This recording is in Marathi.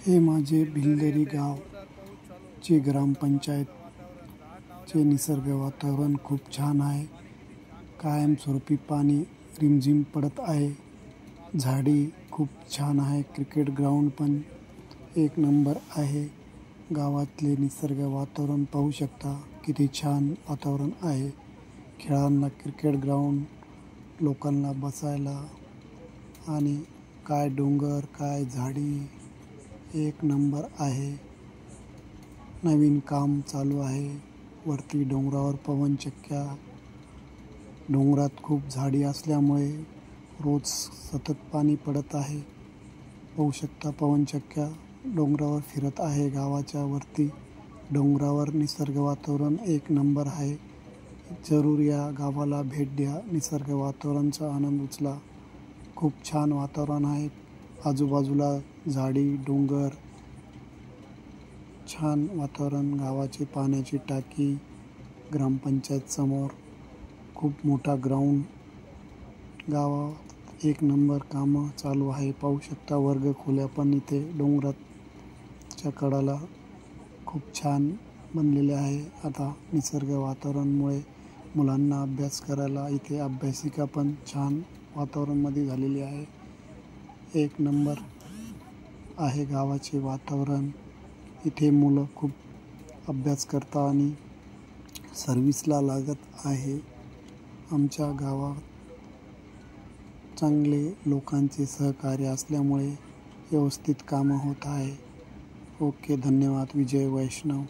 हे माझे भिलदरी गावचे ग्रामपंचायतचे निसर्ग वातावरण खूप छान आहे. कायमस्वरूपी पाणी रिमझिम पडत आहे. झाडी खूप छान आहे. क्रिकेट ग्राउंड पण एक नंबर आहे. गावातले निसर्ग वातावरण पाहू शकता, किती छान वातावरण आहे. खेळांना क्रिकेट ग्राउंड, लोकांना बसायला, आणि काय डोंगर, काय झाडी, एक नंबर आहे. नवीन काम चालू आहे. वरती डोंगरावर पवनचक्क्या, डोंगरात खूप झाडी असल्यामुळे रोज सतत पाणी पडत आहे. पाहू शकता पवनचक्क्या डोंगरावर फिरत आहे. गावाच्या वरती डोंगरावर निसर्ग वातावरण एक नंबर आहे. जरूर या गावाला भेट द्या. निसर्ग वातावरणाचा आनंद उचला. खूप छान वातावरण आहे. आजूबाजूला झाडी, डोंगर, छान वातावरण. गावाची पाण्याची टाकी, ग्रामपंचायत समोर खूप मोठा ग्राउंड. गावात एक नंबर कामं चालू आहे. पाहू शकता वर्गखोल्या पण इथे डोंगराच्या कडाला खूप छान बनलेले आहे. आता निसर्ग वातावरणामुळे मुलांना अभ्यास करायला इथे अभ्यासिका पण छान वातावरणमध्ये झालेली आहे. एक नंबर आहे गावाचे वातावरण. इथे मुलं खूप अभ्यास करतात आणि सर्व्हिसला लागत आहे. आमच्या गावात चांगले लोकांचे सहकार्य असल्यामुळे व्यवस्थित कामं होत आहे. ओके, धन्यवाद. विजय वैष्णव.